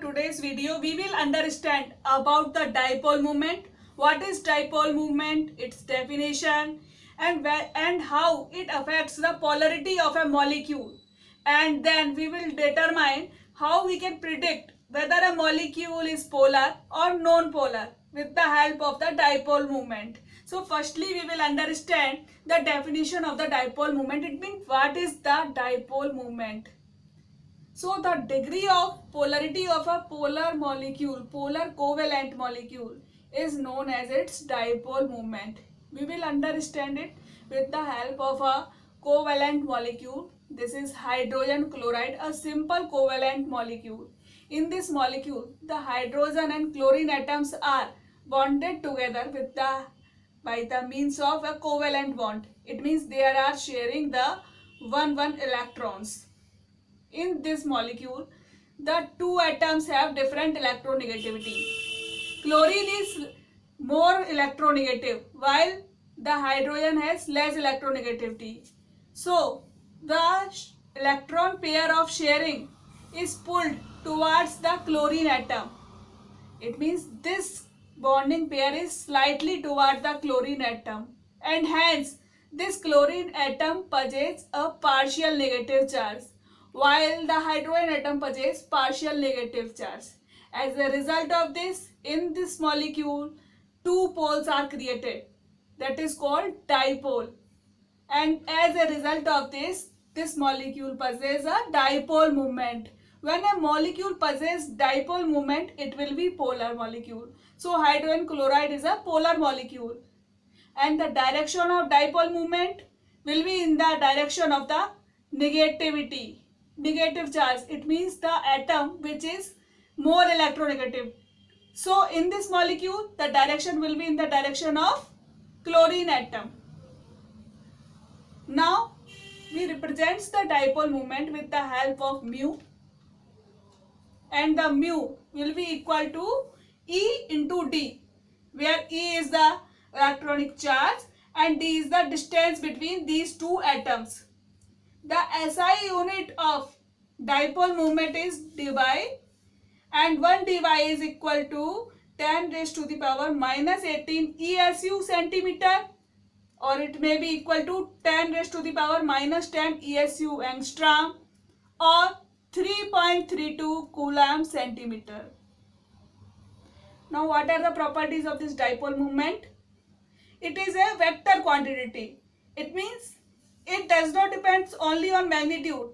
today's video, we will understand about the dipole moment, what is dipole moment, its definition, and how it affects the polarity of a molecule. And then we will determine how we can predict whether a molecule is polar or non-polar with the help of the dipole moment. So firstly, we will understand the definition of the dipole moment. It means what is the dipole moment. So the degree of polarity of a polar molecule, polar covalent molecule, is known as its dipole moment. We will understand it with the help of a covalent molecule. This is hydrogen chloride, a simple covalent molecule. In this molecule, the hydrogen and chlorine atoms are bonded together by the means of a covalent bond. It means they are sharing the 1 electrons. In this molecule, the two atoms have different electronegativity. Chlorine is more electronegative while the hydrogen has less electronegativity. So, the electron pair of sharing is pulled towards the chlorine atom. It means this bonding pair is slightly toward the chlorine atom, and hence this chlorine atom possesses a partial negative charge while the hydrogen atom possesses partial negative charge. As a result of this, in this molecule, two poles are created. That is called dipole. And as a result of this molecule possesses a dipole moment. When a molecule possesses dipole moment, it will be polar molecule. So hydrogen chloride is a polar molecule. And the direction of dipole moment will be in the direction of the negativity. Negative charge. It means the atom which is more electronegative. So in this molecule, the direction will be in the direction of chlorine atom. Now we represents the dipole moment with the help of mu, and the mu will be equal to E into D, where E is the electronic charge and D is the distance between these two atoms. The SI unit of dipole moment is dBi, and 1 dBi is equal to 10 raised to the power minus 18 ESU centimeter, or it may be equal to 10 raised to the power minus 10 ESU angstrom, or 3.32 coulomb centimeter. Now what are the properties of this dipole moment? It is a vector quantity. It means it does not depend only on magnitude.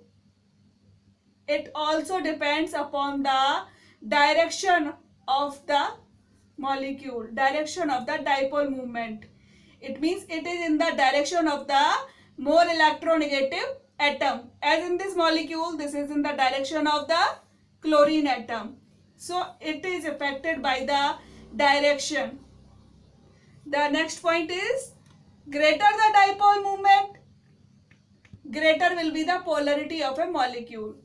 It also depends upon the direction of the molecule, direction of the dipole moment. It means it is in the direction of the more electronegative atom. As in this molecule, this is in the direction of the chlorine atom. So it is affected by the direction. The next point is, greater the dipole moment, greater will be the polarity of a molecule.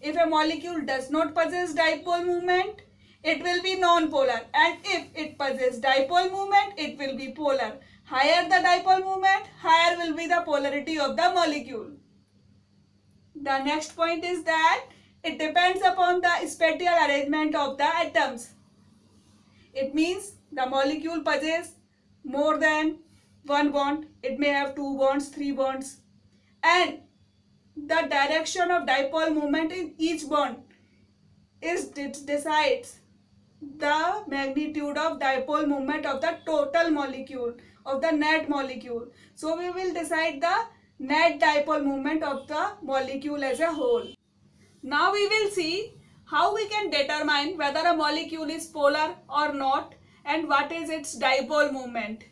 If a molecule does not possess dipole moment, it will be non-polar, and if it possesses dipole moment, it will be polar. Higher the dipole moment, higher will be the polarity of the molecule. The next point is that it depends upon the spatial arrangement of the atoms. It means the molecule possesses more than one bond. It may have 2 bonds, 3 bonds, and the direction of dipole moment in each bond decides the magnitude of dipole moment of the total molecule, of the net molecule. So we will decide the net dipole moment of the molecule as a whole. Now we will see how we can determine whether a molecule is polar or not and what is its dipole moment.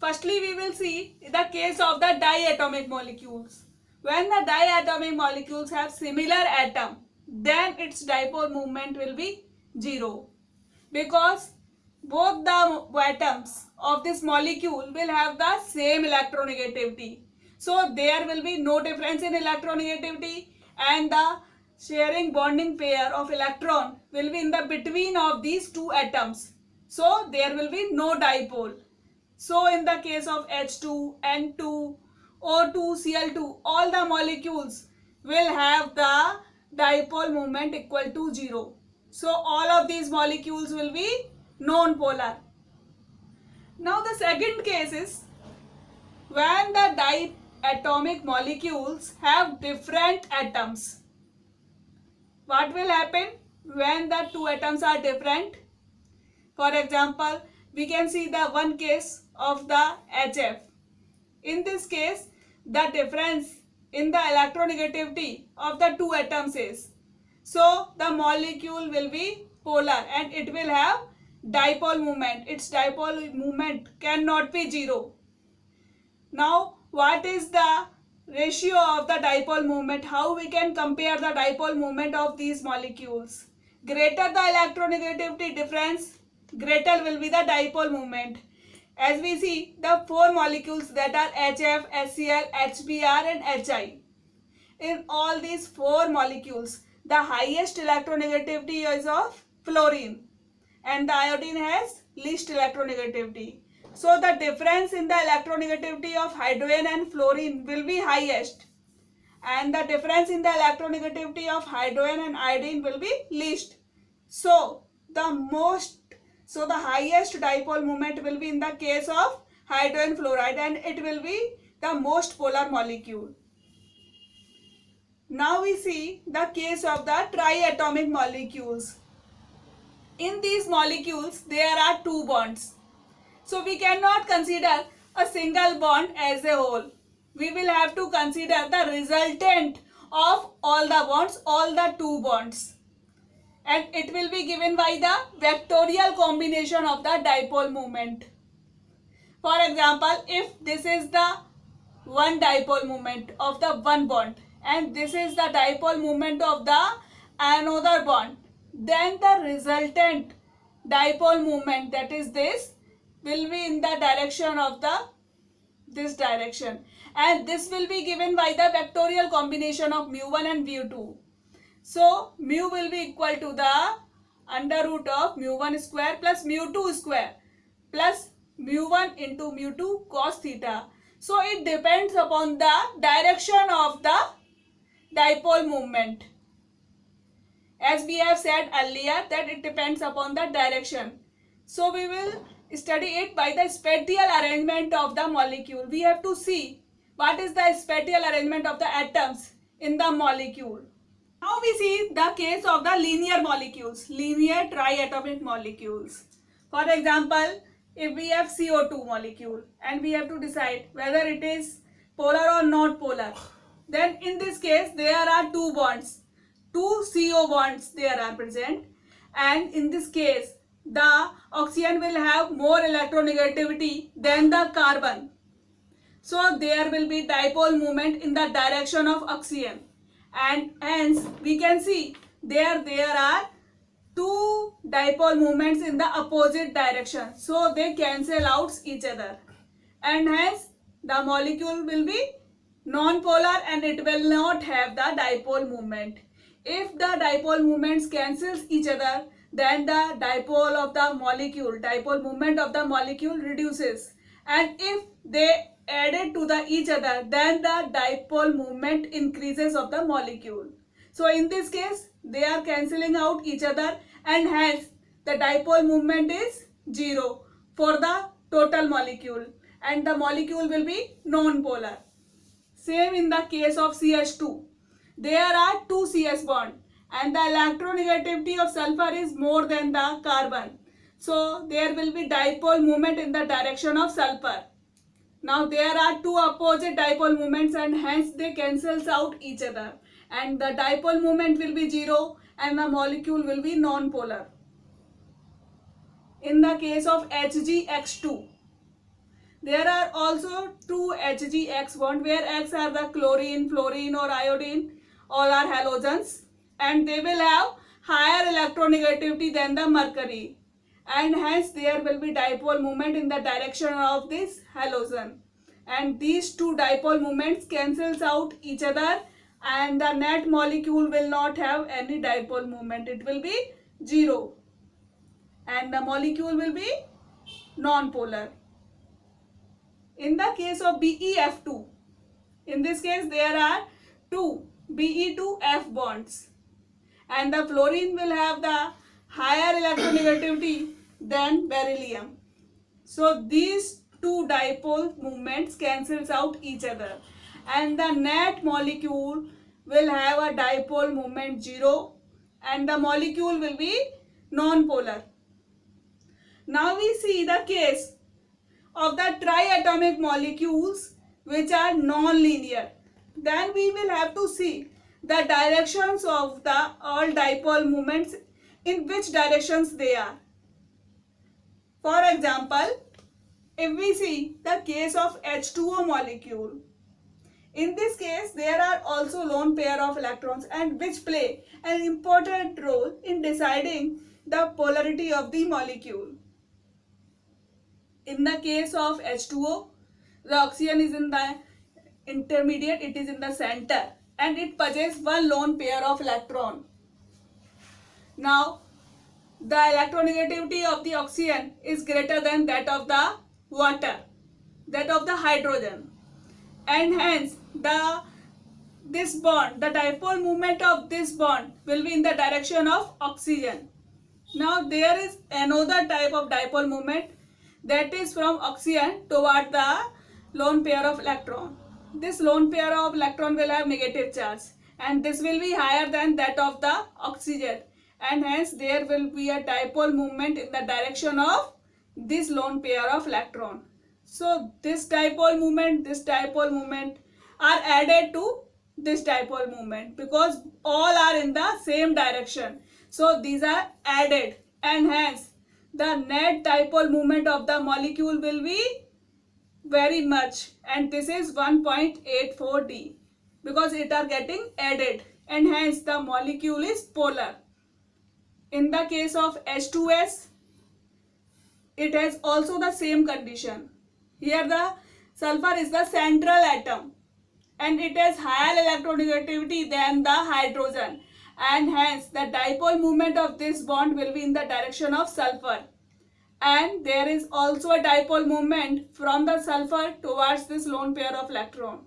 Firstly, we will see the case of the diatomic molecules. When the diatomic molecules have similar atom, then its dipole moment will be 0, because both the atoms of this molecule will have the same electronegativity. So there will be no difference in electronegativity, and the sharing bonding pair of electron will be in the between of these two atoms. So there will be no dipole. So in the case of H2, N2, O2, Cl2, all the molecules will have the dipole moment equal to 0. So all of these molecules will be non-polar. Now the second case is when the diatomic molecules have different atoms. What will happen when the two atoms are different? For example, we can see the one case of the HF. In this case, the difference in the electronegativity of the two atoms is, so the molecule will be polar and it will have dipole moment. Its dipole moment cannot be zero. Now, what is the ratio of the dipole moment? How we can compare the dipole moment of these molecules? Greater the electronegativity difference, greater will be the dipole moment. As we see, the four molecules that are HF, HCl, HBr and HI. In all these four molecules, the highest electronegativity is of fluorine and the iodine has least electronegativity. So the difference in the electronegativity of hydrogen and fluorine will be highest, and the difference in the electronegativity of hydrogen and iodine will be least. So the highest dipole moment will be in the case of hydrogen fluoride and it will be the most polar molecule. Now we see the case of the triatomic molecules. In these molecules there are two bonds. So we cannot consider a single bond as a whole. We will have to consider the resultant of all the bonds, all the two bonds. And it will be given by the vectorial combination of the dipole moment. For example, if this is the one dipole moment of the one bond and this is the dipole moment of the another bond, then the resultant dipole moment, that is this, will be in the direction of this direction, and this will be given by the vectorial combination of mu1 and mu2. So mu will be equal to the under root of mu1 square plus mu2 square plus mu1 into mu2 cos theta. So it depends upon the direction of the dipole moment. As we have said earlier that it depends upon the direction. So we will study it by the spatial arrangement of the molecule. We have to see what is the spatial arrangement of the atoms in the molecule. Now we see the case of the linear molecules, linear triatomic molecules. For example, if we have CO2 molecule and we have to decide whether it is polar or not polar, then in this case there are two bonds, two CO bonds there are present, and in this case the oxygen will have more electronegativity than the carbon. So there will be dipole moment in the direction of oxygen, and hence we can see there are two dipole moments in the opposite direction. So they cancel out each other and hence the molecule will be non-polar and it will not have the dipole moment. If the dipole moments cancels each other, then the dipole moment of the molecule reduces, and if they added to each other, then the dipole moment increases of the molecule. So in this case they are cancelling out each other and hence the dipole moment is 0 for the total molecule and the molecule will be non-polar. Same in the case of CH2. There are two CS bonds and the electronegativity of sulfur is more than the carbon. So there will be dipole moment in the direction of sulfur. Now there are two opposite dipole moments and hence they cancels out each other and the dipole moment will be 0 and the molecule will be non-polar. In the case of HgX2, there are also two HgX bond where X are the chlorine, fluorine or iodine, all are halogens, and they will have higher electronegativity than the mercury and hence there will be dipole moment in the direction of this halogen, and these two dipole moments cancels out each other and the net molecule will not have any dipole moment. It will be 0 and the molecule will be non-polar. In the case of BeF2, in this case there are two Be2F bonds and the fluorine will have the higher electronegativity than beryllium. So these two dipole movements cancels out each other, and the net molecule will have a dipole moment 0, and the molecule will be non-polar. Now we see the case of the triatomic molecules which are non-linear. Then we will have to see the directions of the all dipole moments, in which directions they are. For example, if we see the case of H2O molecule, in this case there are also lone pair of electrons, and which play an important role in deciding the polarity of the molecule. In the case of H2O, the oxygen is in the intermediate, it is in the center, and it possesses one lone pair of electron. Now, the electronegativity of the oxygen is greater than that of the water, that of the hydrogen, and hence this bond, the dipole moment of this bond will be in the direction of oxygen. Now there is another type of dipole moment, that is from oxygen toward the lone pair of electron. This lone pair of electron will have negative charge, and this will be higher than that of the oxygen, and hence there will be a dipole moment in the direction of this lone pair of electron. So this dipole moment are added to this dipole moment because all are in the same direction. So these are added, and hence the net dipole moment of the molecule will be very much, and this is 1.84 D because it are getting added, and hence the molecule is polar. In the case of H2S, it has also the same condition. Here the sulfur is the central atom, and it has higher electronegativity than the hydrogen, and hence the dipole moment of this bond will be in the direction of sulfur, and there is also a dipole moment from the sulfur towards this lone pair of electron.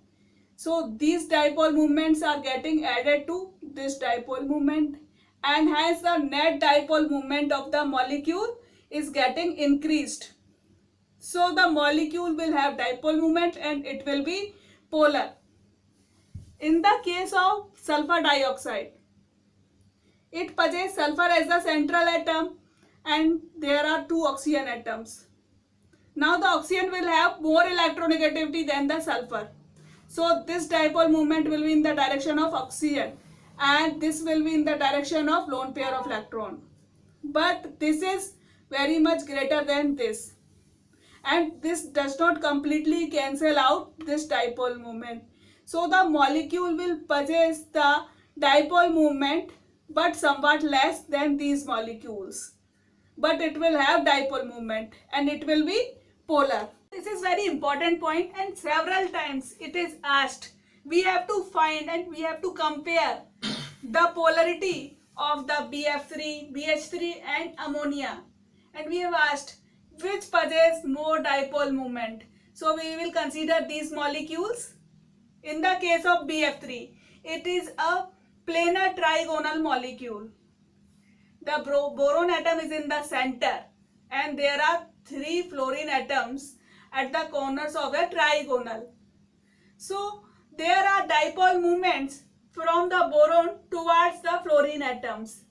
So these dipole moments are getting added to this dipole moment, and hence the net dipole moment of the molecule is getting increased. So the molecule will have dipole moment and it will be polar. In the case of sulfur dioxide, it possesses sulfur as the central atom, and there are two oxygen atoms. Now the oxygen will have more electronegativity than the sulfur. So this dipole moment will be in the direction of oxygen, and this will be in the direction of lone pair of electron. But this is very much greater than this, and this does not completely cancel out this dipole moment. So the molecule will possess the dipole moment but somewhat less than these molecules. But it will have dipole moment and it will be polar. This is very important point, and several times it is asked. We have to find and we have to compare the polarity of the BF3, BH3 and ammonia. And we have asked which possess more dipole moment. So we will consider these molecules. In the case of BF3, it is a planar trigonal molecule. The boron atom is in the center, and there are 3 fluorine atoms at the corners of a trigonal. So there are dipole moments from the boron towards the fluorine atoms.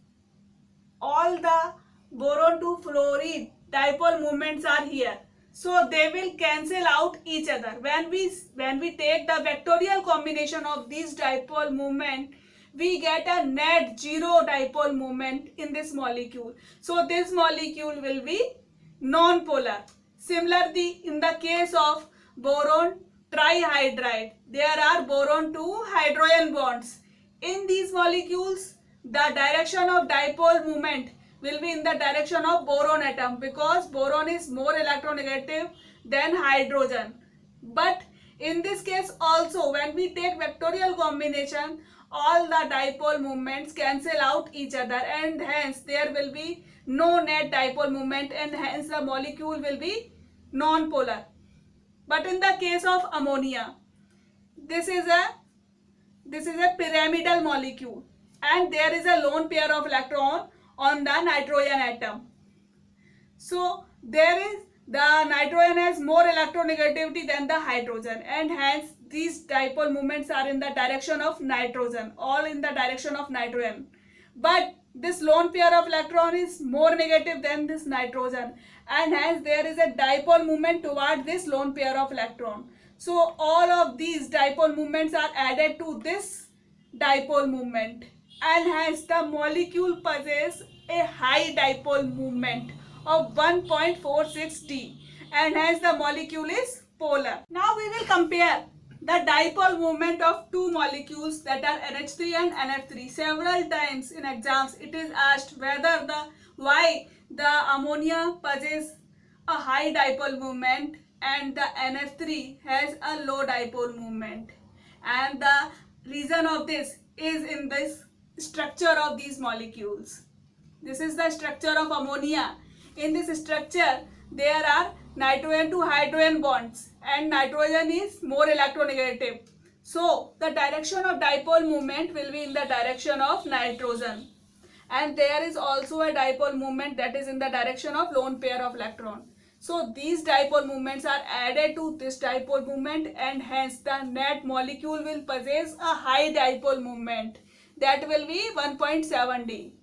All the boron to fluorine dipole moments are here. So they will cancel out each other. When we take the vectorial combination of these dipole moment, we get a net zero dipole moment in this molecule. So this molecule will be non-polar. Similarly, in the case of boron trihydride, there are boron to hydrogen bonds. In these molecules, the direction of dipole moment will be in the direction of boron atom because boron is more electronegative than hydrogen. But in this case also, when we take vectorial combination, all the dipole moments cancel out each other, and hence there will be no net dipole moment, and hence the molecule will be non-polar. But in the case of ammonia, this is a pyramidal molecule, and there is a lone pair of electron on the nitrogen atom. So there is the nitrogen has more electronegativity than the hydrogen, and hence these dipole moments are in the direction of nitrogen, all in the direction of nitrogen. But this lone pair of electron is more negative than this nitrogen, and hence there is a dipole moment toward this lone pair of electron. So all of these dipole moments are added to this dipole moment, and hence the molecule possesses a high dipole moment of 1.46 D, and hence the molecule is polar. Now we will compare the dipole moment of two molecules, that are NH3 and NF3. Several times in exams it is asked why the ammonia possesses a high dipole moment and the NF3 has a low dipole moment, and the reason of this is in this structure of these molecules. This is the structure of ammonia. In this structure, there are nitrogen to hydrogen bonds, and nitrogen is more electronegative. So, the direction of dipole moment will be in the direction of nitrogen. And there is also a dipole moment that is in the direction of lone pair of electron. So, these dipole moments are added to this dipole moment, and hence the net molecule will possess a high dipole moment. That will be 1.7 D.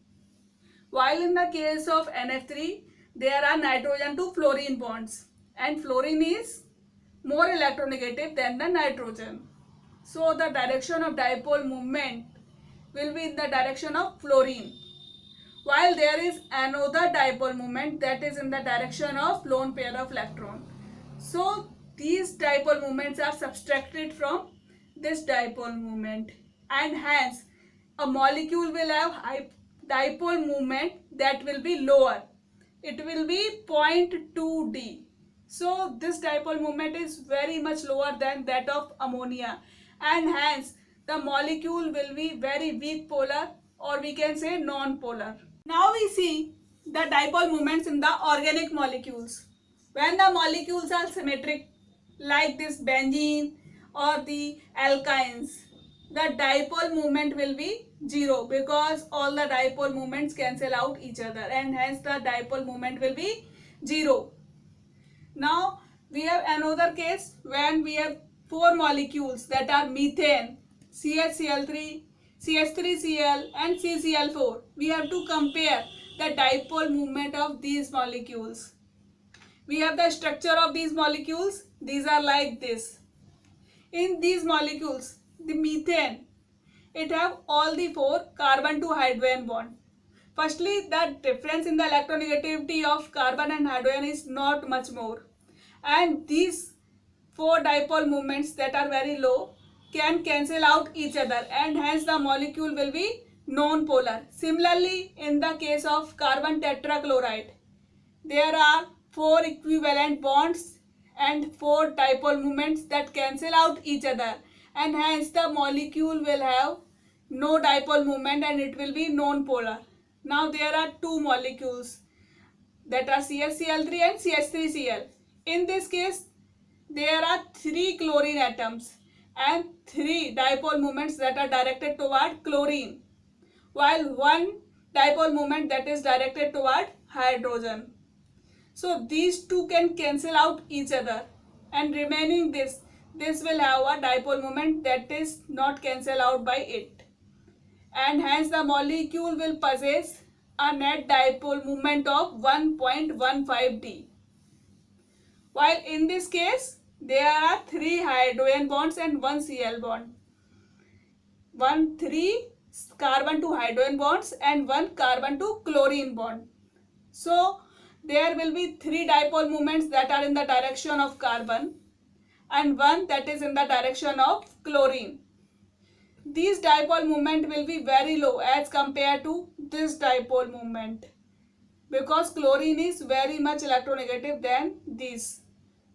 While in the case of NF3, there are nitrogen to fluorine bonds, and fluorine is more electronegative than the nitrogen. So the direction of dipole moment will be in the direction of fluorine, while there is another dipole moment that is in the direction of lone pair of electron. So these dipole moments are subtracted from this dipole moment, and hence a molecule will have high dipole moment that will be lower. It will be 0.2 D. So this dipole moment is very much lower than that of ammonia, and hence the molecule will be very weak polar, or we can say non-polar. Now we see the dipole moments in the organic molecules. When the molecules are symmetric, like this benzene or the alkynes, the dipole moment will be 0, because all the dipole moments cancel out each other, and hence the dipole moment will be 0. Now we have another case when we have four molecules, that are methane, CHCl3, CH3Cl and CCl4. We have to compare the dipole moment of these molecules. We have the structure of these molecules. These are like this. In these molecules, the methane, it have all the four carbon to hydrogen bond. Firstly, the difference in the electronegativity of carbon and hydrogen is not much more, and these four dipole moments that are very low can cancel out each other, and hence the molecule will be non-polar. Similarly, in the case of carbon tetrachloride, there are four equivalent bonds and four dipole moments that cancel out each other, and hence the molecule will have no dipole moment and it will be non-polar. Now there are two molecules, that are CHCl3 and CH3Cl. In this case, there are three chlorine atoms and three dipole moments that are directed toward chlorine, while one dipole moment that is directed toward hydrogen. So these two can cancel out each other, and remaining this will have a dipole moment that is not cancelled out by it, and hence the molecule will possess a net dipole moment of 1.15 D. While in this case, there are three hydrogen bonds and one Cl bond. Three carbon to hydrogen bonds and one carbon to chlorine bond. So there will be three dipole moments that are in the direction of carbon and one that is in the direction of chlorine. These dipole moment will be very low as compared to this dipole moment, because chlorine is very much electronegative than this.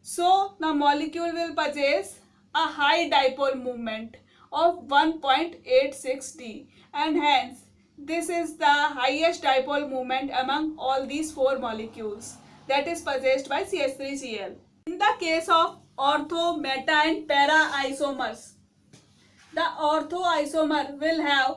So the molecule will possess a high dipole moment of 1.86 D, and hence this is the highest dipole moment among all these four molecules that is possessed by CH3Cl. In the case of ortho, meta and para isomers, the ortho isomer will have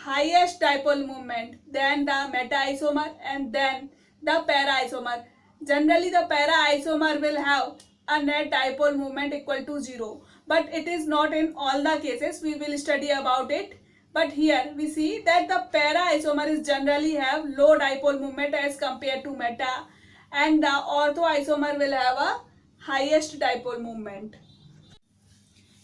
highest dipole moment, then the meta isomer, and then the para isomer. Generally, the para isomer will have a net dipole moment equal to 0, but it is not in all the cases. We will study about it. But here we see that the para isomer is generally have low dipole moment as compared to meta, and the ortho isomer will have a highest dipole moment.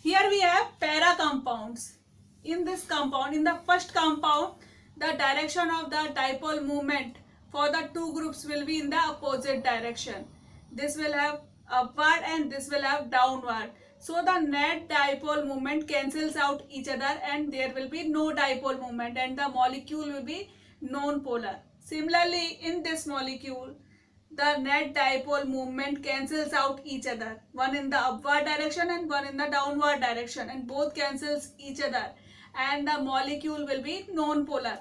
Here we have para compounds. In this compound, in the first compound, the direction of the dipole moment for the two groups will be in the opposite direction. This will have upward and this will have downward. So the net dipole moment cancels out each other and there will be no dipole moment and the molecule will be non-polar. Similarly, in this molecule, the net dipole moment cancels out each other, one in the upward direction and one in the downward direction, and both cancels each other and the molecule will be non-polar.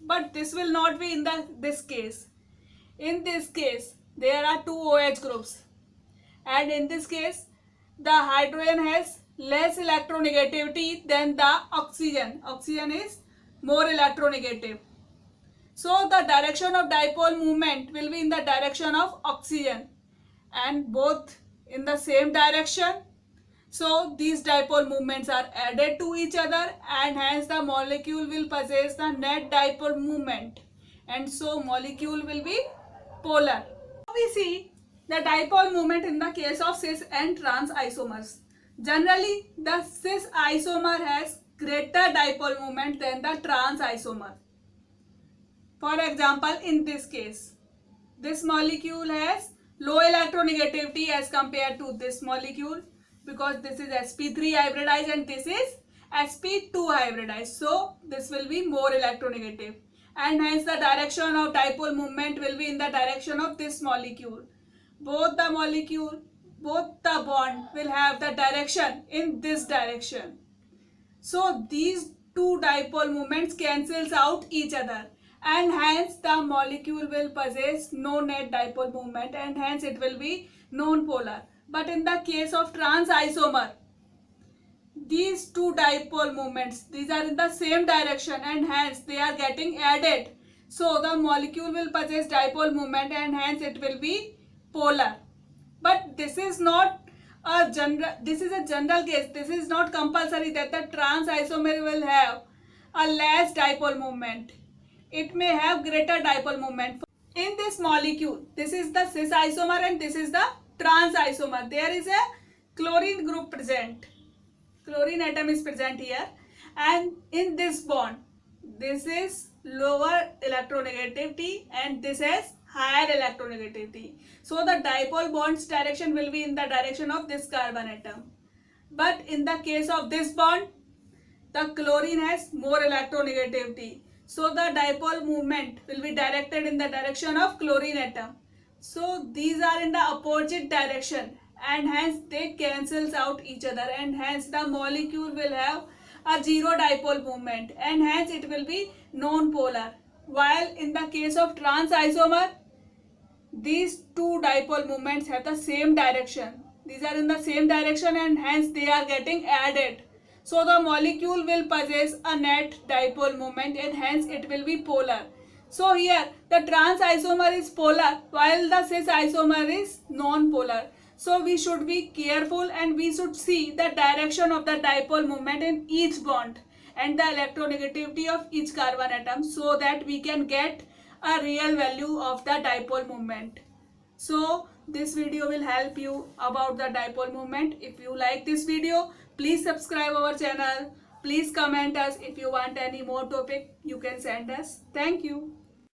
But this will not be in this case. In this case, there are two OH groups, and in this case the hydrogen has less electronegativity than the oxygen. Oxygen is more electronegative. So the direction of dipole movement will be in the direction of oxygen and both in the same direction. So these dipole movements are added to each other and hence the molecule will possess the net dipole moment, and so molecule will be polar. Now we see the dipole moment in the case of cis and trans isomers. Generally, the cis isomer has greater dipole moment than the trans isomer. For example, in this case, this molecule has low electronegativity as compared to this molecule because this is sp3 hybridized and this is sp2 hybridized. So this will be more electronegative and hence the direction of dipole moment will be in the direction of this molecule. Both the bond will have the direction in this direction. So these two dipole moments cancels out each other and hence the molecule will possess no net dipole moment and hence it will be non-polar. But in the case of trans isomer, these two dipole moments, these are in the same direction and hence they are getting added. So the molecule will possess dipole moment and hence it will be polar. But this is not a general, this is a general case. This is not compulsory that the trans isomer will have a less dipole moment. It may have greater dipole moment. In this molecule, this is the cis isomer and this is the trans isomer. There is a chlorine group present. Chlorine atom is present here, and in this bond, this is lower electronegativity and this has higher electronegativity. So the dipole bond's direction will be in the direction of this carbon atom. But in the case of this bond, the chlorine has more electronegativity. So the dipole movement will be directed in the direction of chlorine atom. So these are in the opposite direction and hence they cancels out each other and hence the molecule will have a zero dipole moment and hence it will be non-polar. While in the case of trans isomer, these two dipole moments have the same direction. These are in the same direction and hence they are getting added. So the molecule will possess a net dipole moment and hence it will be polar. So here the trans isomer is polar while the cis isomer is non-polar. So we should be careful and we should see the direction of the dipole moment in each bond and the electronegativity of each carbon atom so that we can get a real value of the dipole moment. So this video will help you about the dipole moment. If you like this video, please subscribe our channel. Please comment us if you want any more topic. You can send us. Thank you.